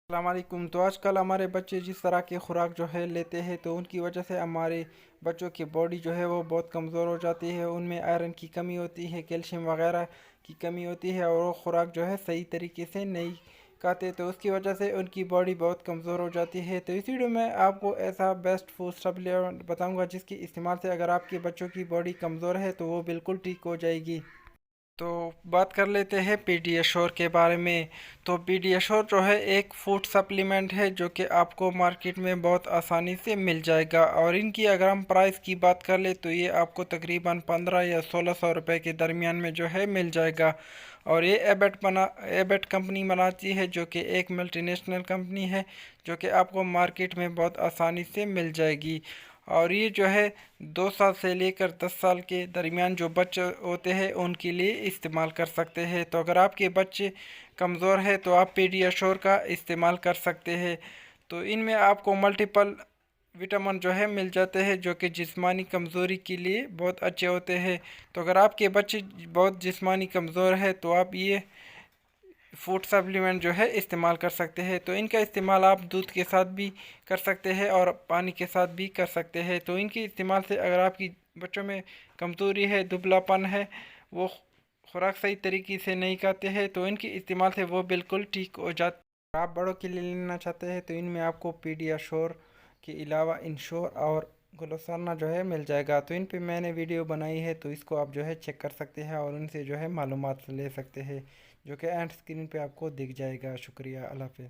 अस्सलाम वालेकुम। तो आजकल हमारे बच्चे जिस तरह की खुराक जो है लेते हैं, तो उनकी वजह से हमारे बच्चों की बॉडी जो है वो बहुत कमज़ोर हो जाती है। उनमें आयरन की कमी होती है, कैल्शियम वगैरह की कमी होती है, और वो खुराक जो है सही तरीके से नहीं खाते, तो उसकी वजह से उनकी बॉडी बहुत कमज़ोर हो जाती है। तो इस वीडियो में आपको ऐसा बेस्ट फूड सप्लीमेंट बताऊंगा जिसके इस्तेमाल से अगर आपके बच्चों की बॉडी कमज़ोर है तो वो बिल्कुल ठीक हो जाएगी। तो बात कर लेते हैं पीडियाश्योर के बारे में। तो पीडियाश्योर जो है एक फूड सप्लीमेंट है जो कि आपको मार्केट में बहुत आसानी से मिल जाएगा, और इनकी अगर हम प्राइस की बात कर ले तो ये आपको तकरीबन 15 या 1600 रुपए के दरमियान में जो है मिल जाएगा। और ये एबेट कंपनी बनाती है जो कि एक मल्टीनेशनल कंपनी है, जो कि आपको मार्केट में बहुत आसानी से मिल जाएगी। और ये जो है 2 साल से लेकर 10 साल के दरमियान जो बच्चे होते हैं उनके लिए इस्तेमाल कर सकते हैं। तो अगर आपके बच्चे कमज़ोर है तो आप पीडियाश्योर का इस्तेमाल कर सकते हैं। तो इनमें आपको मल्टीपल विटामिन जो है मिल जाते हैं जो कि जिस्मानी कमज़ोरी के लिए बहुत अच्छे होते हैं। तो अगर आपके बच्चे बहुत जिस्मानी कमज़ोर है तो आप ये फूड सप्लीमेंट जो है इस्तेमाल कर सकते हैं। तो इनका इस्तेमाल आप दूध के साथ भी कर सकते हैं और पानी के साथ भी कर सकते हैं। तो इनके इस्तेमाल से अगर आपकी बच्चों में कमज़ोरी है, दुबलापन है, वो खुराक सही तरीके से नहीं खाते हैं, तो इनके इस्तेमाल से वो बिल्कुल ठीक हो जाते हैं। आप बड़ों के लिए लेना चाहते हैं तो इनमें आपको पीडियाश्योर के अलावा इंश्योर और ग्लोसर्ना जो है मिल जाएगा। तो इन पे मैंने वीडियो बनाई है, तो इसको आप जो है चेक कर सकते हैं और उनसे जो है मालूमात ले सकते हैं, जो कि एंड स्क्रीन पे आपको दिख जाएगा। शुक्रिया, अल्लाह हाफ़िज़।